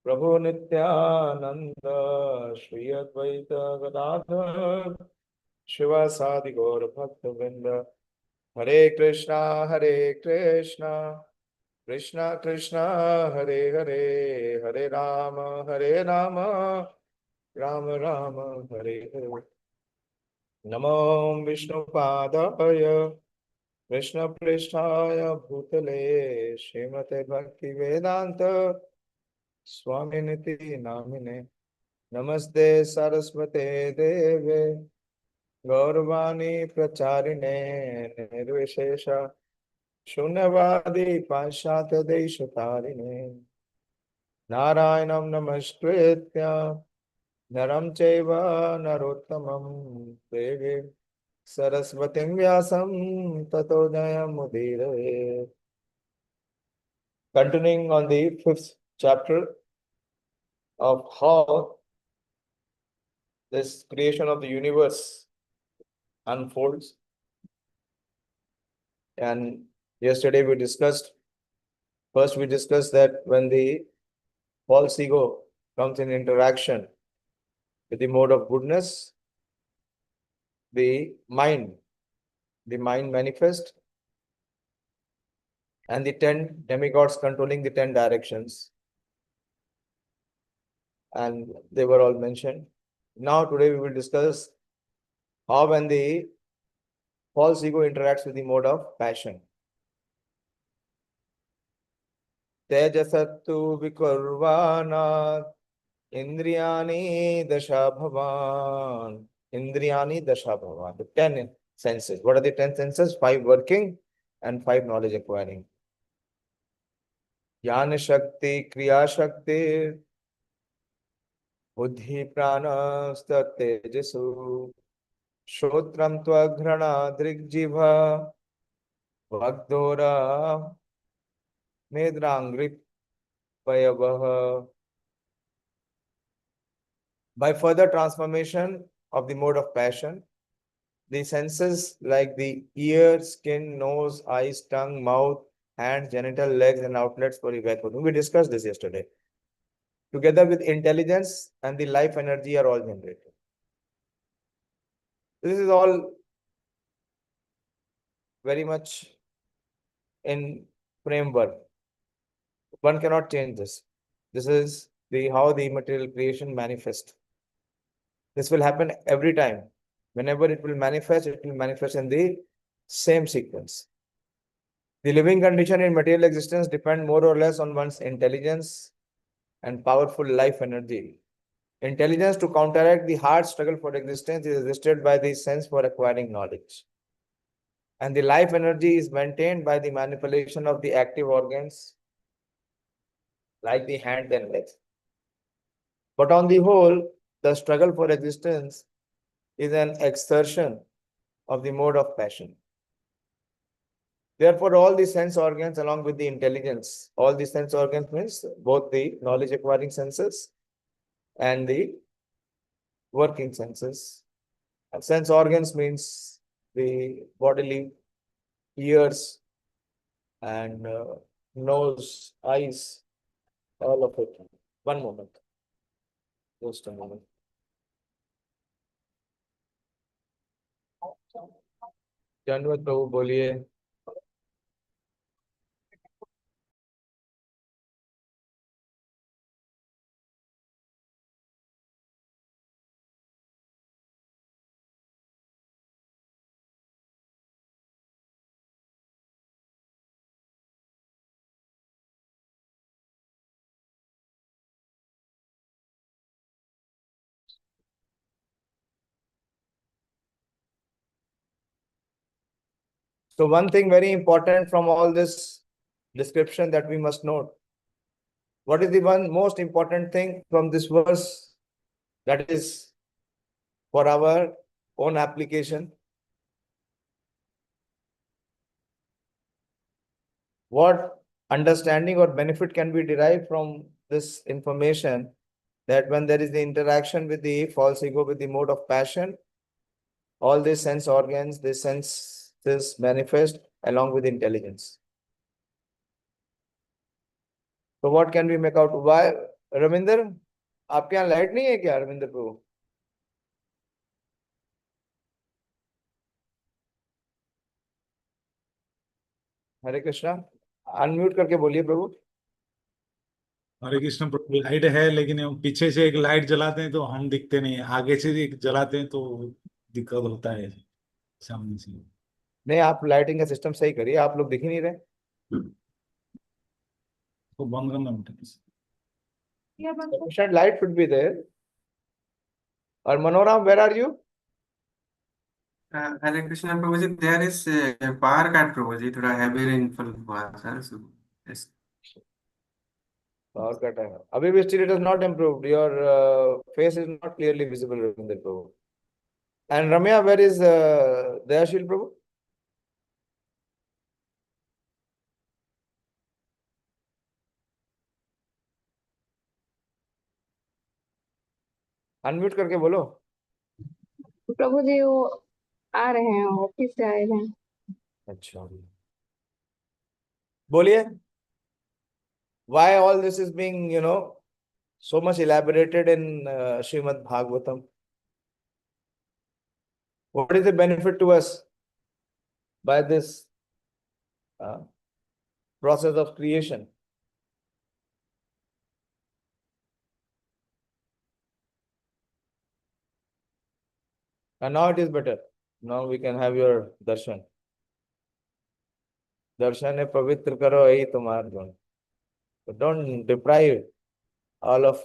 प्रभु नित्यानंद श्री अद्वैत गदाधर शिवासादि गौर भक्त वृंद। हरे कृष्णा कृष्णा कृष्णा हरे हरे, हरे राम राम राम हरे हरे। नमो विष्णुपादाय कृष्णपृष्ठाय भूतले श्रीमते भक्ति वेदांत स्वामिनिति नामिने। नमस्ते सरस्वते देवे गौरवाणी प्रचारिणे निर्विशेष शून्यवादी पाश्चात्य देशतारिणे। नारायणं नमस्कृत्य नरं चैव नरोत्तमं देवीं सरस्वतीं व्यासं ततो जयमुदीरये। Continuing on the fifth chapter of how this creation of the universe unfolds. And yesterday we discussed that when the false ego comes in interaction with the mode of goodness, the mind manifests, and the 10 demigods controlling the 10 directions, and they were all mentioned. Now today we will discuss how when the false ego interacts with the mode of passion. Tejasattu vikurvana indriyani dasha bhavan. Indriyani dasha bhavan. The 10 senses. What are the 10 senses? 5 working and 5 knowledge acquiring. Jnana Shakti, Kriya Shakti, Buddhi Prana Tejasu, Shotram Tvagrana Drigjiva, Vagdora, Nedrangrik Payavaha. By further transformation of the mode of passion, the senses like the ear, skin, nose, eyes, tongue, mouth, hands, genital, legs, and outlets for evacuation. We discussed this yesterday. Together with intelligence and the life energy are all generated. This is all very much in framework. One cannot change this. This is how the material creation manifests. This will happen every time. Whenever it will manifest in the same sequence. The living condition in material existence depend more or less on one's intelligence and powerful life energy. Intelligence to counteract the hard struggle for existence is resisted by the sense for acquiring knowledge. And the life energy is maintained by the manipulation of the active organs like the hand and legs. But on the whole, the struggle for existence is an exertion of the mode of passion. Therefore, all the sense organs along with the intelligence, all the sense organs means both the knowledge acquiring senses and the working senses. And sense organs means the bodily ears and nose, eyes, all of it. One moment. Just a moment. Janvat Prabhu बोलिए. So one thing very important from all this description that we must note. What is the one most important thing from this verse that is for our own application? What understanding or benefit can be derived from this information that when there is the interaction with the false ego, with the mode of passion, all these sense organs, these senses manifest along with intelligence. So what can we make out? Ravinder, आपके यहाँ light नहीं है क्या रविंदर प्रभु? हरे Krishna, unmute करके बोलिए प्रभु। हरे कृष्ण प्रभु। Light है लेकिन हम पीछे से एक लाइट जलाते हैं तो हम दिखते नहीं है, आगे से एक जलाते हैं तो दिक्कत होता है सामने से। नहीं, आप लाइटिंग का सिस्टम सही करिए, आप लोग दिख ही नहीं रहे। तो बंद करना बेटा। Sufficient light should be there. और Manoram, where are you? Hare Krishna Prabhu ji, there is power cut Prabhu ji, थोड़ा हैवी रेनफॉल हुआ सर। yes। पावर कट है अभी भी, still it is not improved, your face is not clearly visible Ravinder Prabhu. And Ramya, where is Dayasheel Prabhu? Unmute करके बोलो। प्रभु जी वो आ रहे हैं, ऑफिस से आए हैं। अच्छा, बोलिए। Why all this is being, so much elaborated in Srimad Bhagavatam? What is the benefit to us by this uh, process of creation? And now it is better. Now we can have your darshan. Darshan है पवित्र करो यही तुम्हार गुण. So don't deprive all of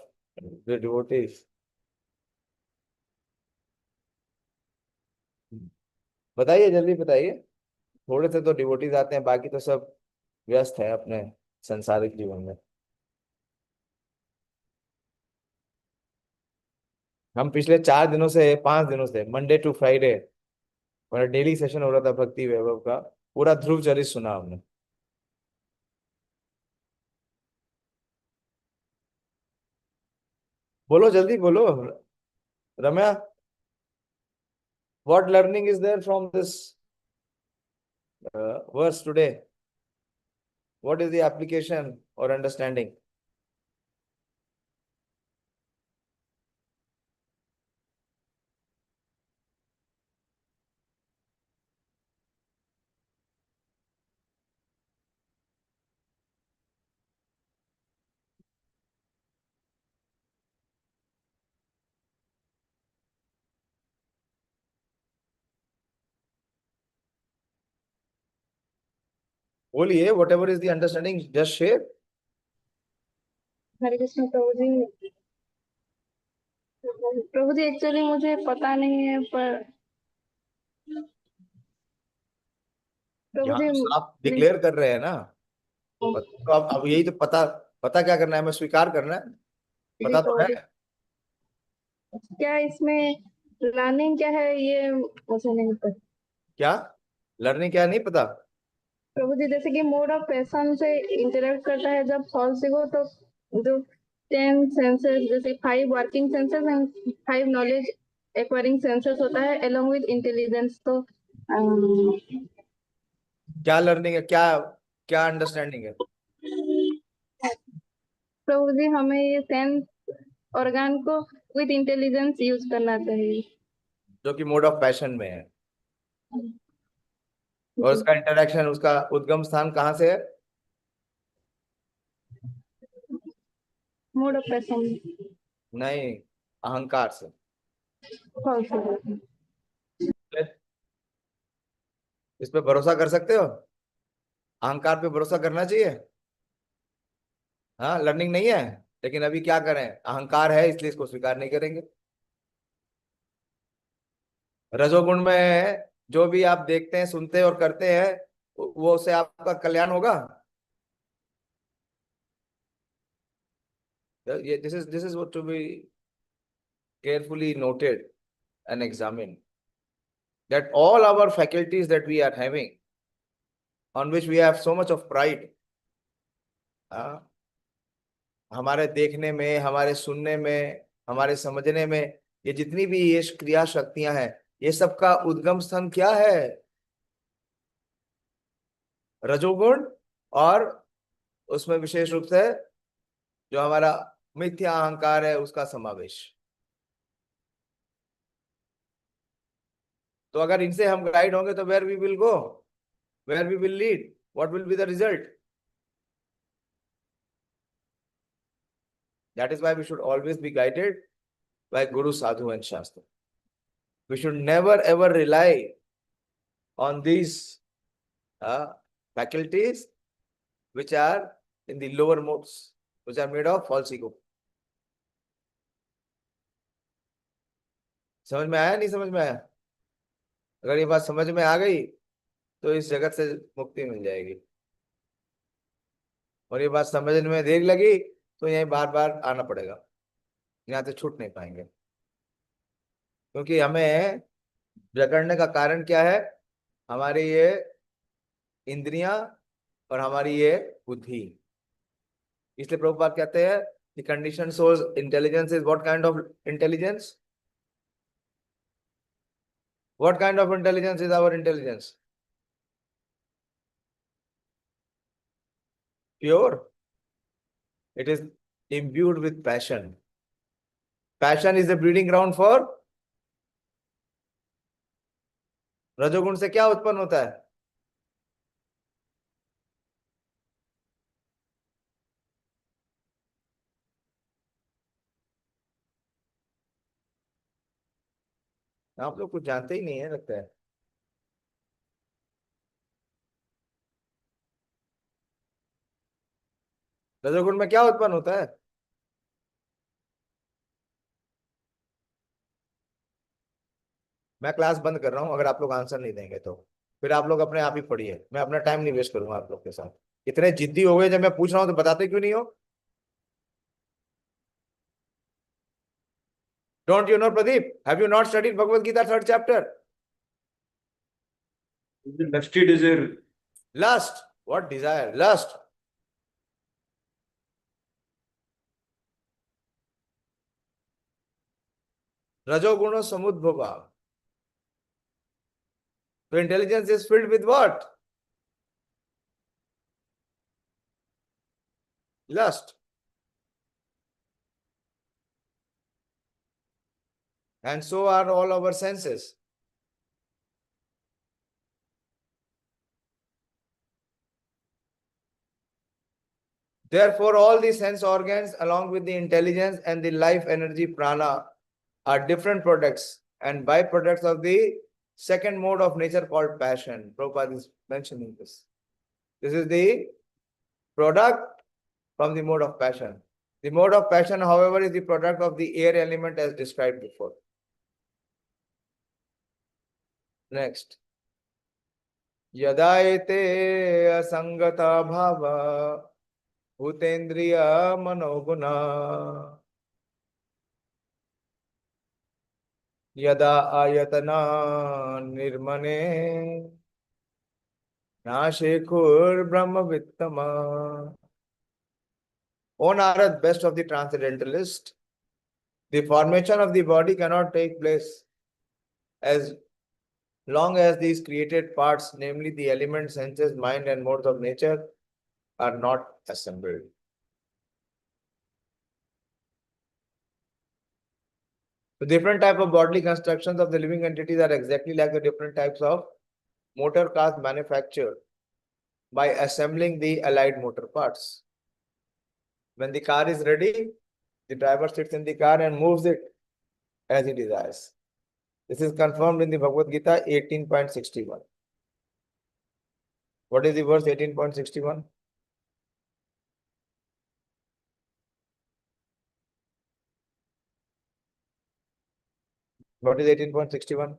the devotees. बताइए, जल्दी बताइए। थोड़े से तो डिवोटीज आते हैं, बाकी तो सब व्यस्त है अपने संसारिक जीवन में। हम पिछले 4 दिनों से, 5 दिनों से, मंडे टू फ्राइडे हमारा डेली सेशन हो रहा था भक्ति वैभव का। पूरा ध्रुव चरित सुना हमने। बोलो, जल्दी बोलो Ramya. What learning is there from this verse today? What is the application और अंडरस्टैंडिंग? बोलिए, whatever is the understanding, just share. Hare Krishna Prabhu ji. Prabhu ji actually मुझे पता नहीं है, पर प्रभु यहाँ जी तो आप प्लीज। डिक्लेयर कर रहे हैं ना। तो अब यही तो पता, पता क्या करना है, हमें स्वीकार करना है। जी पता तो प्रभु है। जी, क्या इसमें लर्निंग क्या है ये मुझे नहीं पता। क्या लर्निंग, क्या नहीं पता? प्रभु जी जैसे कि मोड ऑफ पैशन से इंटरेक्ट करता है, जब फॉल्स ईगो तो जो 10 सेंसेस, जैसे 5 working senses and 5 knowledge acquiring senses होता है अलोंग विद इंटेलिजेंस। तो क्या लर्निंग है, क्या क्या अंडरस्टैंडिंग है? प्रभु जी हमें ये सेंस ऑर्गन को विद इंटेलिजेंस यूज करना चाहिए। जो कि मोड ऑफ पैशन में है। और जी। उसका इंटरेक्शन, उसका उद्गम स्थान कहाँ से है? मोड ऑफ पैशन नहीं, अहंकार से। फॉल्स। इस पे भरोसा कर सकते हो? अहंकार पे भरोसा करना चाहिए। हाँ, लर्निंग नहीं है, लेकिन अभी क्या करें, अहंकार है इसलिए इसको स्वीकार नहीं करेंगे। रजोगुण में जो भी आप देखते हैं, सुनते हैं और करते हैं, वो उससे आपका कल्याण होगा। ये this is what to be carefully noted and examined, that all our faculties that we are having, on which we have so much of pride, हमारे देखने में, हमारे सुनने में, हमारे समझने में, ये जितनी भी ये क्रिया शक्तियां हैं, ये सब का उद्गम स्थान क्या है? रजोगुण। और उसमें विशेष रूप से जो हमारा मिथ्या अहंकार है उसका समावेश। तो अगर इनसे हम गाइड होंगे तो where we will go, where we will lead, what will be the result? That is why we should always be guided by Guru, Sadhu, and Shastra. We should never ever rely on these faculties which are in the lower modes, which are made of false ego. समझ में आया नहीं समझ में आया? अगर ये बात समझ में आ गई तो इस जगत से मुक्ति मिल जाएगी, और ये बात समझने में देर लगी तो यही बार बार आना पड़ेगा, यहाँ से छूट नहीं पाएंगे। क्योंकि हमें जकड़ने का कारण क्या है? हमारी ये इंद्रियां और हमारी ये बुद्धि। इसलिए प्रभुपाद कहते हैं the conditioned soul's intelligence is what kind of intelligence? What kind of intelligence is our intelligence? Pure. It is imbued with passion. Passion is the breeding ground for रजोगुण। से क्या उत्पन्न होता है? आप लोग कुछ जानते ही नहीं है लगता है। रजोगुण में क्या उत्पन्न होता है? मैं क्लास बंद कर रहा हूं, अगर आप लोग आंसर नहीं देंगे तो फिर आप लोग अपने आप ही पढ़िए, मैं अपना टाइम नहीं वेस्ट करूंगा आप लोग के साथ। इतने जिद्दी हो गए, जब मैं पूछ रहा हूं तो बताते क्यों नहीं हो? Don't you know, Pradeep? Have you not studied Bhagavad Gita 3rd chapter? The lusty desire. Lust. What desire? Lust. Rajoguno samudbhava. So intelligence is filled with what? Lust. And so are all our senses. Therefore, all the sense organs, along with the intelligence and the life energy prana, are different products and byproducts of the second mode of nature called passion. Prabhupada is mentioning this. This is the product from the mode of passion. The mode of passion, however, is the product of the air element as described before. Next. Yada ete asangata bhava bhutendriya manoguna yada ayatana nirmane nashekhur brahma vittama. O Narad, best of the transcendentalists, the formation of the body cannot take place as long as these created parts, namely the elements, senses, mind, and modes of nature, are not assembled. The different type of bodily constructions of the living entities are exactly like the different types of motor cars manufactured by assembling the allied motor parts. When the car is ready, the driver sits in the car and moves it as he desires. This is confirmed in the Bhagavad Gita 18.61. What is the verse 18.61? What is 18.61?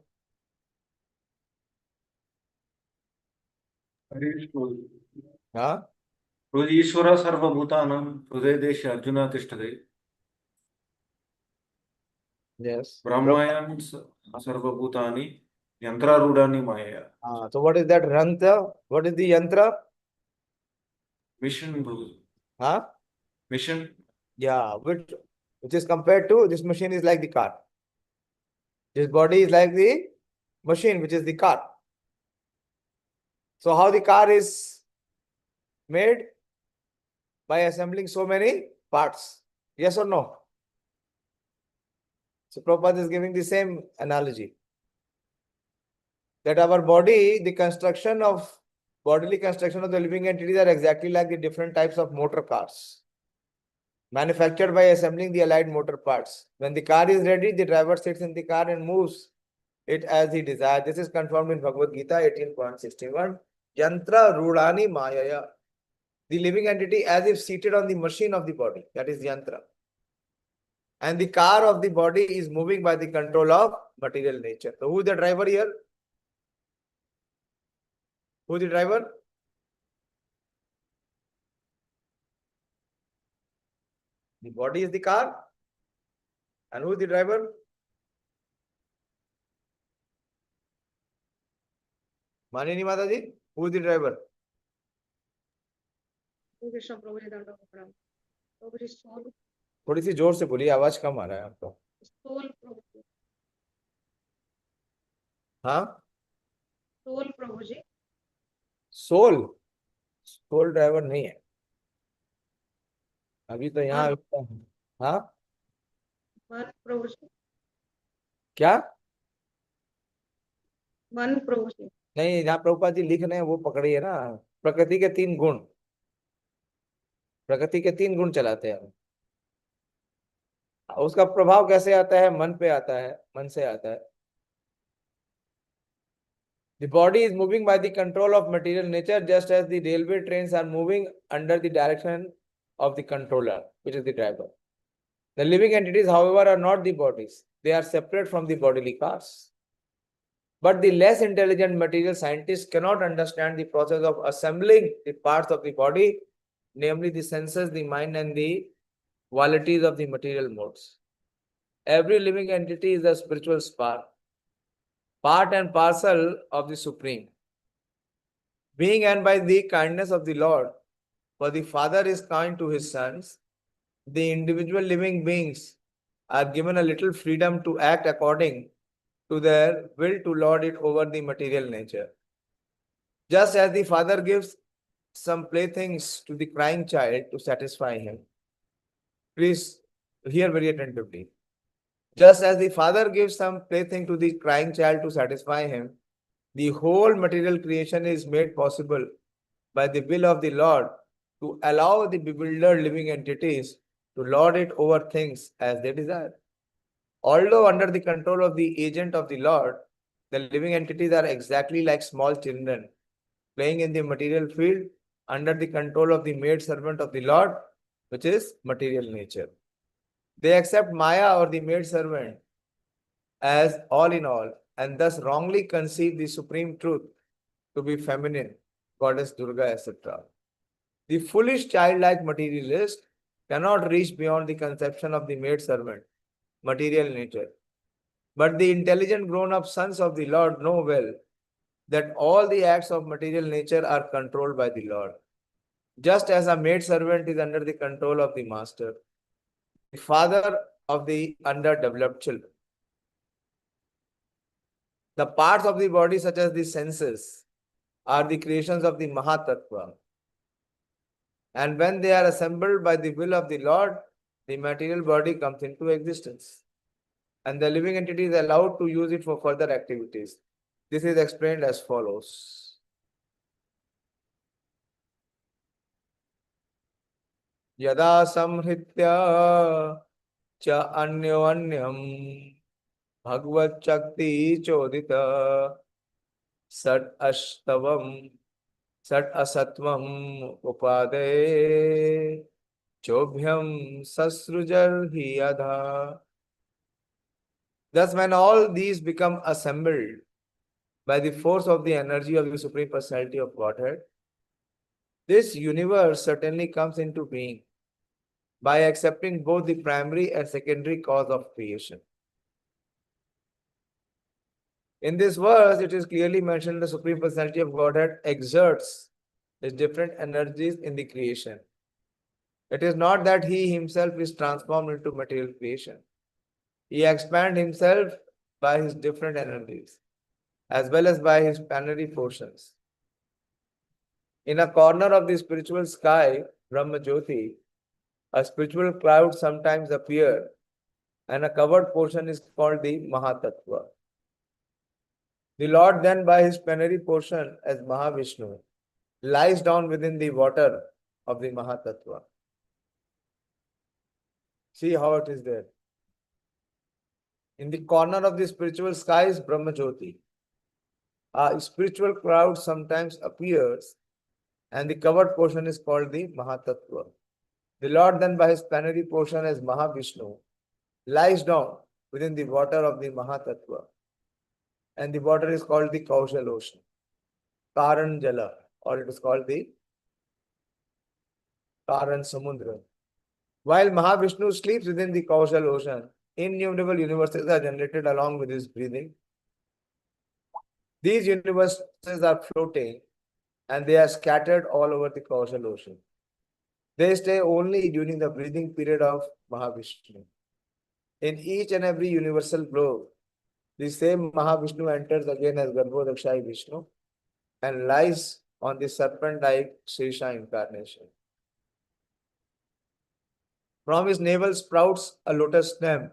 Huh? ईश्वर सर्वभूतानां हृदय देश Arjun तिष्ठते Yes. ब्रह्मयान सर्वभूतानि यंत्रारूढ़ानि मायया. So what is that yantra? What is the yantra? Mission. Huh? Mission. Yeah, which is compared to this machine is like the car. This body is like the machine, which is the car. So how the car is made? By assembling so many parts. Yes or no? So Prabhupada is giving the same analogy. That our body, the bodily construction of the living entities are exactly like the different types of motor cars, manufactured by assembling the allied motor parts. When the car is ready, the driver sits in the car and moves it as he desires. This is confirmed in Bhagavad Gita 18.61. Yantra Rudani Mayaya. The living entity as if seated on the machine of the body, that is yantra. And the car of the body is moving by the control of material nature. So who is the driver here? Who is the driver? The body is the car. And who is the driver? Manini Mataji, who is the driver? Krishna Prabhu जी दंडवत प्रणाम प्रभु जी soul थोड़ी सी जोर से बोलिए, आवाज कम आ रहा है आपको. सोल प्रभु जी हाँ, सोल प्रभु जी सोल ड्राइवर नहीं है अभी तो यहाँ. हाँ, मन प्रभु जी क्या? मन प्रभु जी नहीं, जहाँ प्रभुपाद जी लिख रहे हैं वो पकड़िए ना. प्रकृति के 3 गुण, प्रकृति के 3 गुण चलाते हैं. उसका प्रभाव कैसे आता है? मन पे आता है, मन से आता है. The body is moving by the control of material nature, just as the railway trains are moving under the direction of the controller, which is the driver. The living entities, however, are not the bodies. They are separate from the bodily cars. But the less intelligent material scientists cannot understand the process of assembling the parts of the body, namely the senses, the mind, and the qualities of the material modes. Every living entity is a spiritual spark, part and parcel of the Supreme. Being and by the kindness of the Lord, for the Father is kind to his sons, the individual living beings are given a little freedom to act according to their will to lord it over the material nature. Just as the father gives some playthings to the crying child to satisfy him. Please hear very attentively. Just as the father gives some plaything to the crying child to satisfy him, the whole material creation is made possible by the will of the Lord to allow the bewildered living entities to lord it over things as they desire. Although under the control of the agent of the Lord, the living entities are exactly like small children playing in the material field under the control of the maid servant of the Lord, which is material nature. They accept Maya or the maid servant as all in all, and thus wrongly conceive the supreme truth to be feminine, goddess Durga, etc. The foolish childlike materialist cannot reach beyond the conception of the maid servant, material nature. But the intelligent grown-up sons of the Lord know well that all the acts of material nature are controlled by the Lord. Just as a maid servant is under the control of the master, the father of the underdeveloped children. The parts of the body, such as the senses, are the creations of the Mahatattva. And when they are assembled by the will of the Lord, the material body comes into existence. And the living entity is allowed to use it for further activities. This is explained as follows. Yada samhritya cha anyonyam bhagavad chakti chodita sat ashtavam sat asatvam upade chobhyam sasrujar hiyadha. Thus, when all these become assembled by the force of the energy of the Supreme Personality of Godhead, this universe certainly comes into being by accepting both the primary and secondary cause of creation. In this verse, it is clearly mentioned the Supreme Personality of Godhead exerts his different energies in the creation. It is not that he himself is transformed into material creation. He expands himself by his different energies, as well as by his plenary portions. In a corner of the spiritual sky, Brahma Jyoti, A spiritual cloud sometimes appear, and a covered portion is called the Mahatattva. The Lord then, by his plenary portion as Mahavishnu, lies down within the water of the Mahatattva. See how it is there. In the corner of the spiritual sky is Brahmajyoti. A spiritual cloud sometimes appears, and the covered portion is called the Mahatattva. The Lord then, by his plenary portion as Mahavishnu, lies down within the water of the Mahatattva, and the water is called the Kaushal Ocean, Karan Jala, or it is called the Karan Samudra. While Mahavishnu sleeps within the Kaushal Ocean, innumerable universes are generated along with his breathing. These universes are floating and they are scattered all over the Kaushal Ocean. They stay only during the breathing period of Mahavishnu. In each and every universal globe, the same Mahavishnu enters again as Garbhodakshai Vishnu and lies on the serpent-like Srisha incarnation. From his navel sprouts a lotus stem,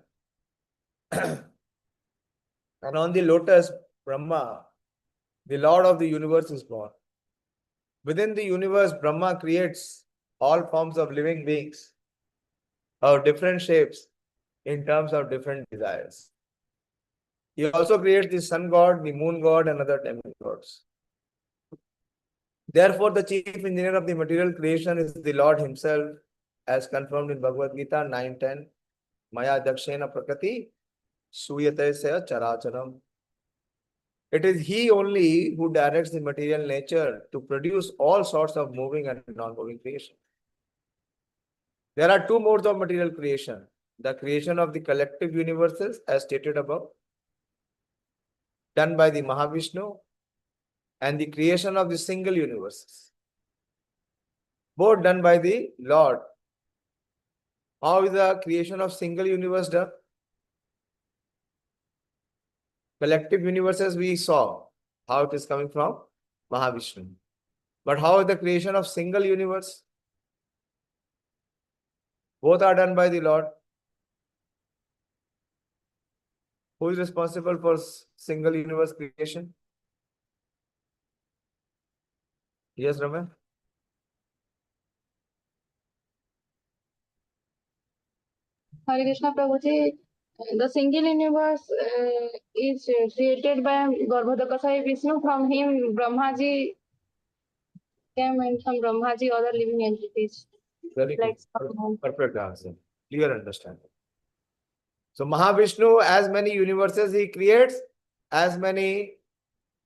and on the lotus, Brahma, the Lord of the universe, is born. Within the universe, Brahma creates all forms of living beings of different shapes in terms of different desires. He also creates the sun god, the moon god, and other demigods. Therefore, the chief engineer of the material creation is the Lord himself, as confirmed in Bhagavad Gita 9:10. Maya dakshena prakriti suyate saya characharam. It is he only who directs the material nature to produce all sorts of moving and non-moving creation. There are two modes of material creation: the creation of the collective universes, as stated above, done by the Mahavishnu, and the creation of the single universes, both done by the Lord. How is the creation of single universe done? Collective universes we saw how it is coming from Mahavishnu. But how is the creation of single universe? Both are done by the Lord. Who is responsible for single universe creation? Yes, Raman? Hare Krishna Prabhuji, the single universe is created by Garbhodakasai Vishnu. From him, Brahmaji came, and from Brahmaji, other living entities. Very good. Like Perfect answer. Clear understanding. So Mahavishnu, as many universes he creates, as many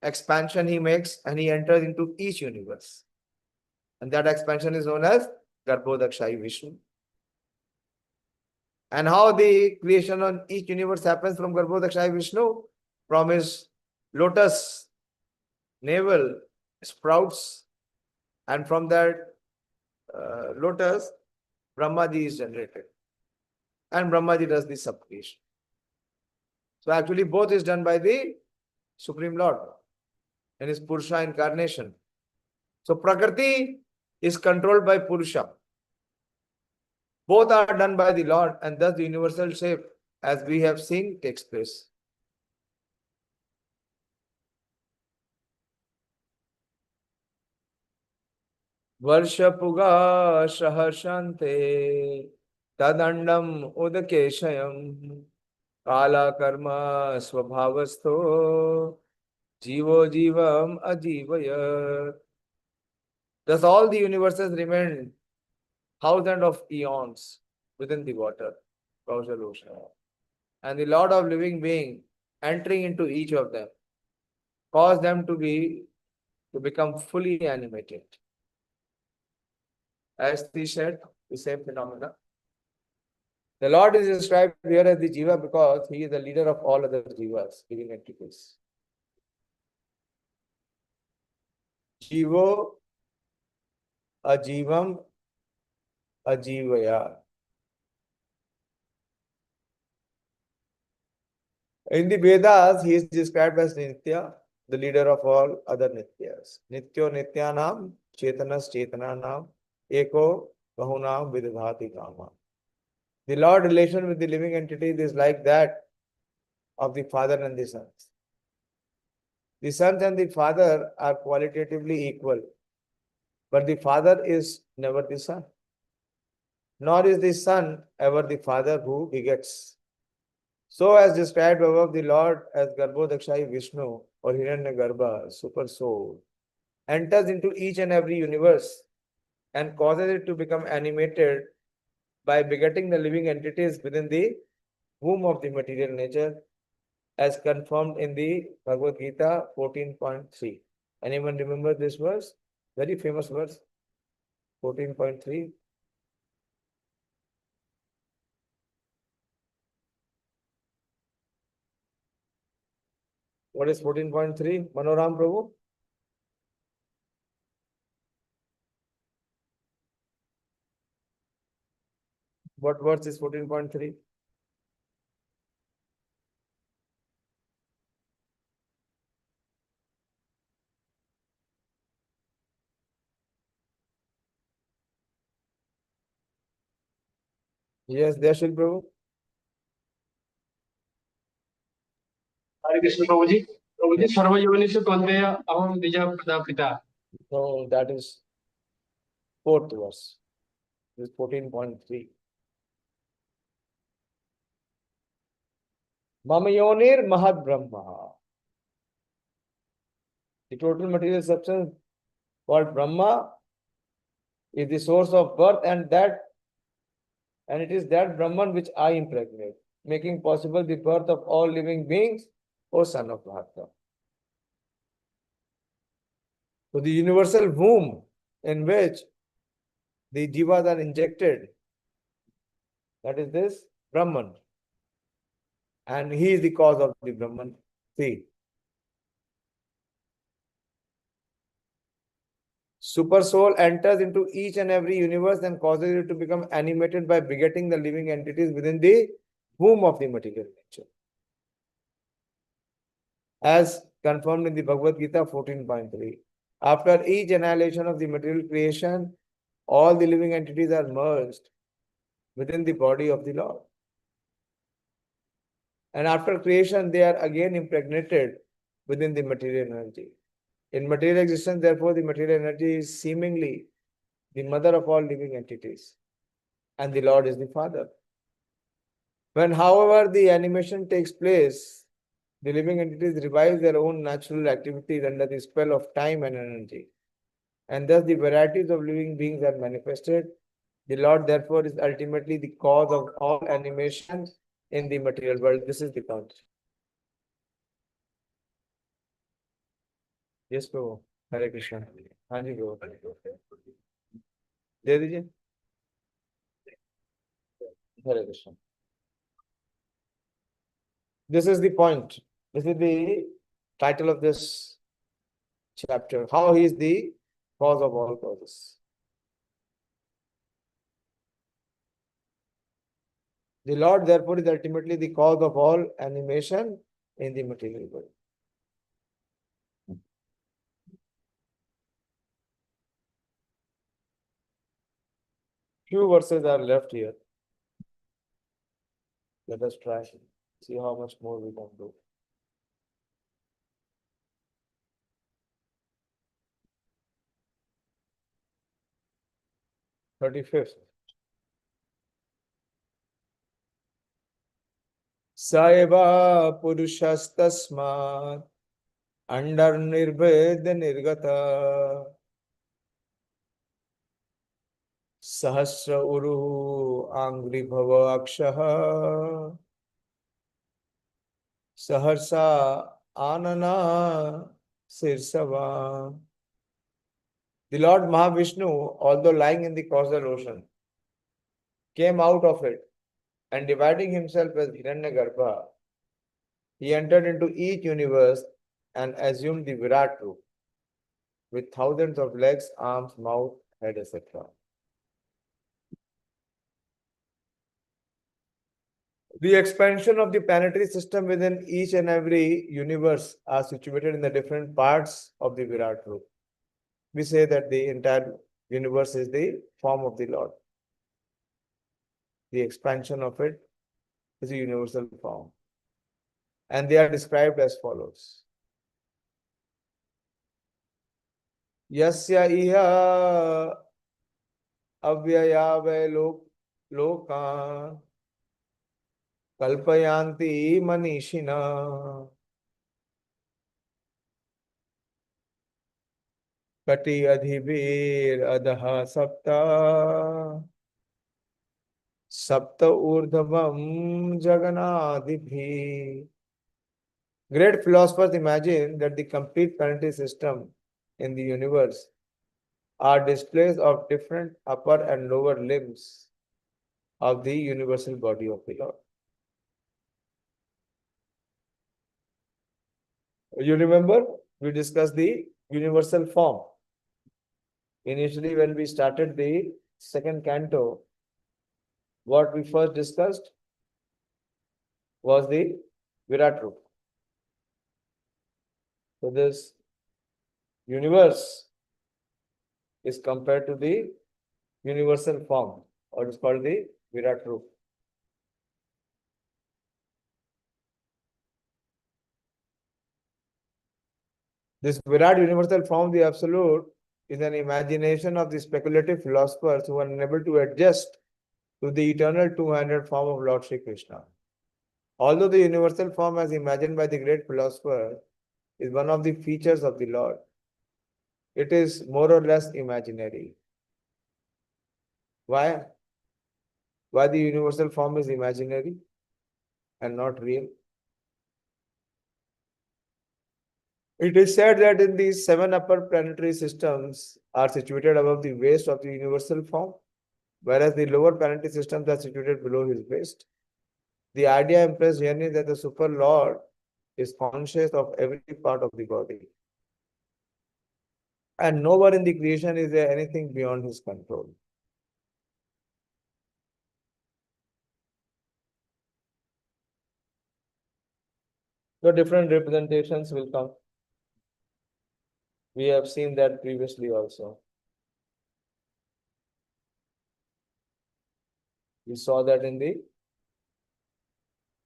expansion he makes, and he enters into each universe. And that expansion is known as Garbhodakshai Vishnu. And how the creation on each universe happens from Garbhodakshai Vishnu? From his lotus navel sprouts, and from that lotus, Brahmaji is generated. And Brahmaji does the sub-creation. So actually both is done by the Supreme Lord in his Purusha incarnation. So Prakriti is controlled by Purusha. Both are done by the Lord, and thus the universal shape, as we have seen, takes place. Varshapuga Shahashante Tadandam Udakeshayam Kala Karma Swabhavastho Jivo Jivam Ajivaya. Thus all the universes remain thousands of eons within the water, Kaushal Ocean. And the Lord of living being entering into each of them caused them to become fully animated. As he said, the same phenomena. The Lord is described here as the Jiva because he is the leader of all other Jivas, living entities. Jivo Ajivam Ajivaya. In the Vedas, he is described as Nitya, the leader of all other Nityas. Nityo Nityanam, Chetanas Chetananam, Eko Bahunam vidadhati kama. The Lord relation with the living entities is like that of the Father and the Sons. The Sons and the Father are qualitatively equal, but the Father is never the Son, nor is the Son ever the Father who begets. So, as described above, the Lord as Garbhodakshai Vishnu or Hiranyagarbha, super soul, enters into each and every universe and causes it to become animated by begetting the living entities within the womb of the material nature, as confirmed in the Bhagavad Gita 14.3. Anyone remember this verse? Very famous verse, 14.3. What is 14.3? Manoram Prabhu? What verse is 14.3? Yes, Dashil Prabhu. हरे कृष्ण प्रभु जी सर्वयोनिषु कौन्तेय अहम Dwija Prajapita No, that is fourth verse. This is 14.3. Mamayonir Mahad Brahma. The total material substance called Brahma is the source of birth, and it is that Brahman which I impregnate, making possible the birth of all living beings, O son of Bharata. So the universal womb in which the jivas are injected, that is this Brahman. And he is the cause of the Brahman. See. Super soul enters into each and every universe and causes it to become animated by begetting the living entities within the womb of the material nature. As confirmed in the Bhagavad Gita 14.3. After each annihilation of the material creation, all the living entities are merged within the body of the Lord. And after creation, they are again impregnated within the material energy. In material existence, therefore, the material energy is seemingly the mother of all living entities, and the Lord is the Father. When, however, the animation takes place, the living entities revive their own natural activities under the spell of time and energy, and thus the varieties of living beings are manifested. The Lord, therefore, is ultimately the cause of all animation in the material world. This is the count. Yes, Prabhu. Hare Krishna. हाँ जी Prabhu. दे दीजिए. Hare Krishna. This is the point. This is the title of this chapter. How he is the cause of all causes. The Lord, therefore, is ultimately the cause of all animation in the material world. Few verses are left here. Let us try. See how much more we can do. Thirty-fifth. Saiva Purushastasmat Andar Nirbhed Nirgata Sahasra Uru Angri Bhava Akshaha Saharsa Anana Sirsava. The Lord Mahavishnu, although lying in the causal ocean, came out of it and dividing himself as Hiranyagarbha, he entered into each universe and assumed the Virat root with thousands of legs, arms, mouth, head, etc. The expansion of the planetary system within each and every universe are situated in the different parts of the Virat root. We say that the entire universe is the form of the Lord. the expansion of it is a universal form. And they are described as follows. Yasya iha avyaya ve loka kalpayanti manishina kati adhivir adha sapta urdhavam jaganadibhi. Great philosophers imagine that the complete planetary system in the universe are displays of different upper and lower limbs of the universal body of the Lord. You remember we discussed the universal form. Initially, when we started the second canto, what we first discussed was the Virat Rupa. So this universe is compared to the universal form, or is called the Virat Rupa. This Virat universal form, the absolute, is an imagination of the speculative philosophers who are unable to adjust to the eternal two-handed form of Lord Sri Krishna. Although the universal form as imagined by the great philosopher is one of the features of the Lord, it is more or less imaginary. Why? Why the universal form is imaginary and not real? It is said that in these 7 upper planetary systems are situated above the waist of the universal form, whereas the lower planetary systems are situated below his waist. The idea impressed herein that the Super Lord is conscious of every part of the body. And nowhere in the creation is there anything beyond his control. So different representations will come. We have seen that previously also. We saw that in the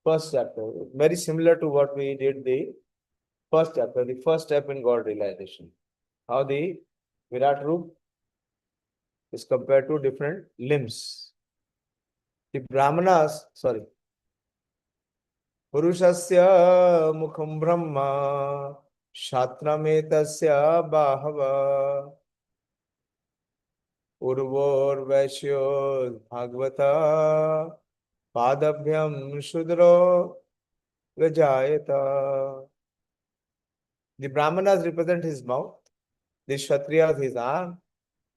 first chapter, very similar to what we did the first chapter, the first step in God realization. How the Virat Rupa is compared to different limbs. The Brahmanas, Purushasya mukham brahma shatrametasya bahava urvor vaishyo bhagavata padabhyam shudro vijayata. The Brahmanas represent his mouth, the Kshatriyas his arm,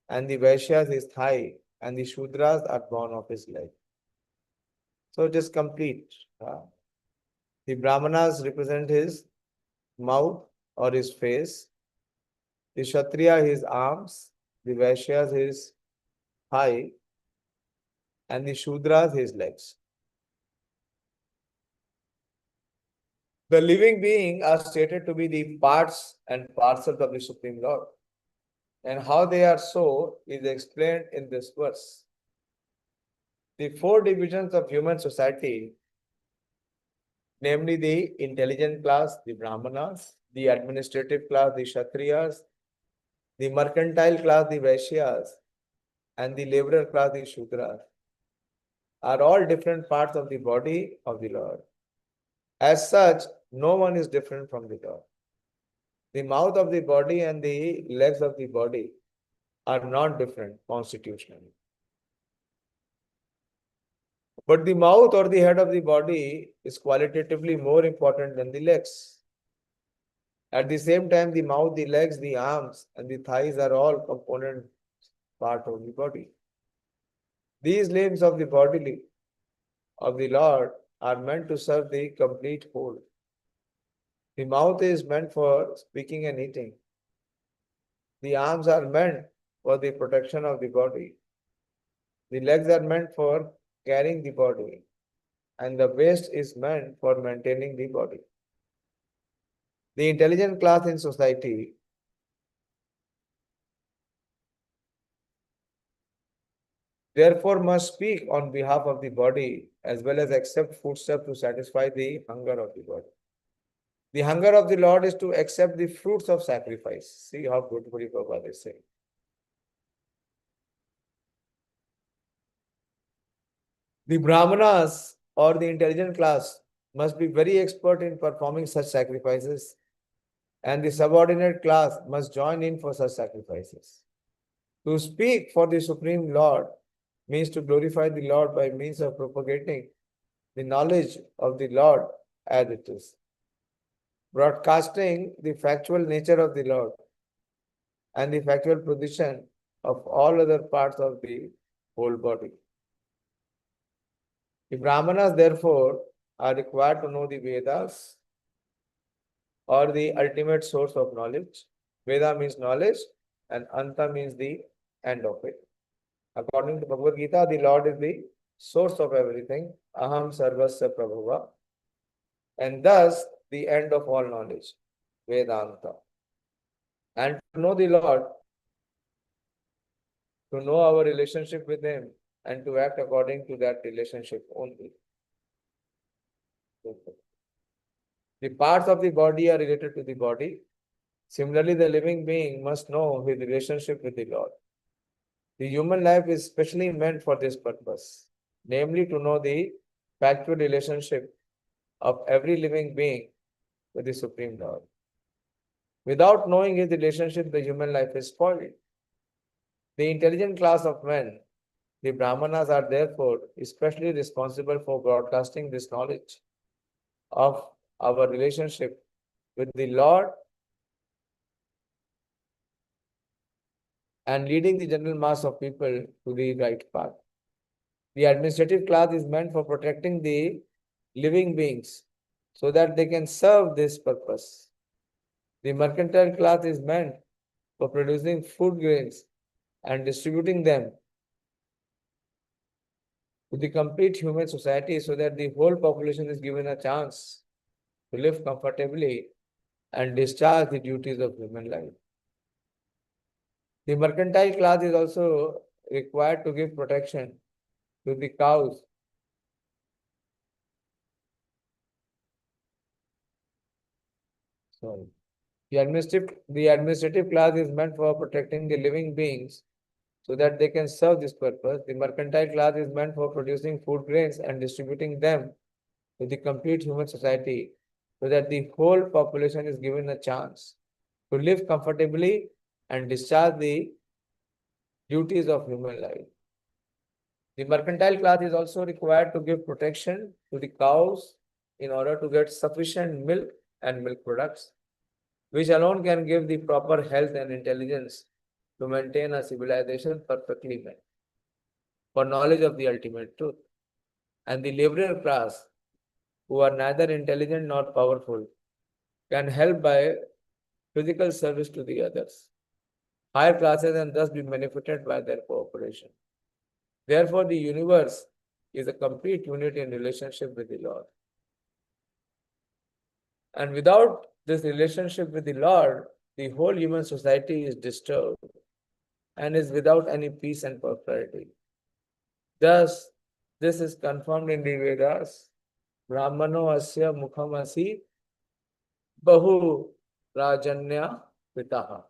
and the Vaishyas his thigh, and the Shudras are born of his leg. So it is complete. The Brahmanas represent his mouth or his face, the Kshatriya his arms, the Vaishyas his thigh, and the Shudras his legs. The living beings are stated to be the parts and parcels of the Supreme Lord. And how they are so is explained in this verse. The 4 divisions of human society, namely the intelligent class, the Brahmanas, the administrative class, the Kshatriyas, the mercantile class, the Vaishyas, and the laborer class, the Shudras, are all different parts of the body of the Lord. As such, no one is different from the Lord. The mouth of the body and the legs of the body are not different constitutionally. But the mouth or the head of the body is qualitatively more important than the legs. At the same time, the mouth, the legs, the arms, and the thighs are all component part of the body. These limbs of the body of the Lord are meant to serve the complete whole. The mouth is meant for speaking and eating. The arms are meant for the protection of the body. The legs are meant for carrying the body. And the waist is meant for maintaining the body. The intelligent class in society therefore must speak on behalf of the body as well as accept foodstuff to satisfy the hunger of the body. The hunger of the Lord is to accept the fruits of sacrifice. See how beautifully Prabhupada is saying. The Brahmanas or the intelligent class must be very expert in performing such sacrifices, and the subordinate class must join in for such sacrifices. To speak for the Supreme Lord means to glorify the Lord by means of propagating the knowledge of the Lord as it is, broadcasting the factual nature of the Lord and the factual position of all other parts of the whole body. The Brahmanas, therefore, are required to know the Vedas or the ultimate source of knowledge. Veda means knowledge and Anta means the end of it. According to Bhagavad Gita, the Lord is the source of everything. Aham sarvasya prabhava. And thus the end of all knowledge. Vedanta. And to know the Lord, to know our relationship with Him, and to act according to that relationship only. The parts of the body are related to the body. Similarly, the living being must know his relationship with the Lord. The human life is specially meant for this purpose, namely to know the factual relationship of every living being with the Supreme Lord. Without knowing his relationship, the human life is spoiled. The intelligent class of men, the Brahmanas, are therefore especially responsible for broadcasting this knowledge of our relationship with the Lord and leading the general mass of people to the right path. The administrative class is meant for protecting the living beings so that they can serve this purpose. The mercantile class is meant for producing food grains and distributing them to the complete human society so that the whole population is given a chance to live comfortably and discharge the duties of human life. The mercantile class is also required to give protection to the cows sorry. The administrative class is meant for protecting the living beings so that they can serve this purpose. The mercantile class is meant for producing food grains and distributing them to the complete human society so that the whole population is given a chance to live comfortably and discharge the duties of human life. The mercantile class is also required to give protection to the cows in order to get sufficient milk and milk products, which alone can give the proper health and intelligence to maintain a civilization perfectly met for knowledge of the ultimate truth. And the laborer class, who are neither intelligent nor powerful, can help by physical service to the others, higher classes, and thus be benefited by their cooperation. Therefore, the universe is a complete unit in relationship with the Lord. And without this relationship with the Lord, the whole human society is disturbed and is without any peace and prosperity. Thus, this is confirmed in the Vedas. Brahmano asya mukhamasi bahu rajanya pitaha.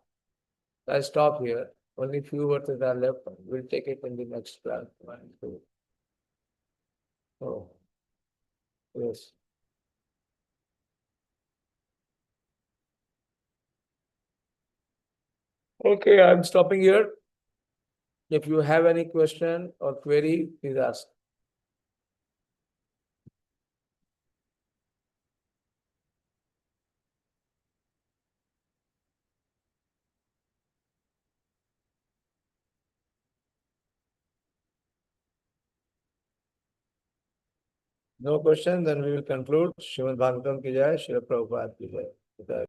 I stop here. Only few verses are left. We'll take it in the next class. 1, 2. Oh, yes. Okay, I'm stopping here. If you have any question or query, please ask. No question, then we will conclude. Srimad Bhagavatam ki jai, Srila Prabhupada ki jai.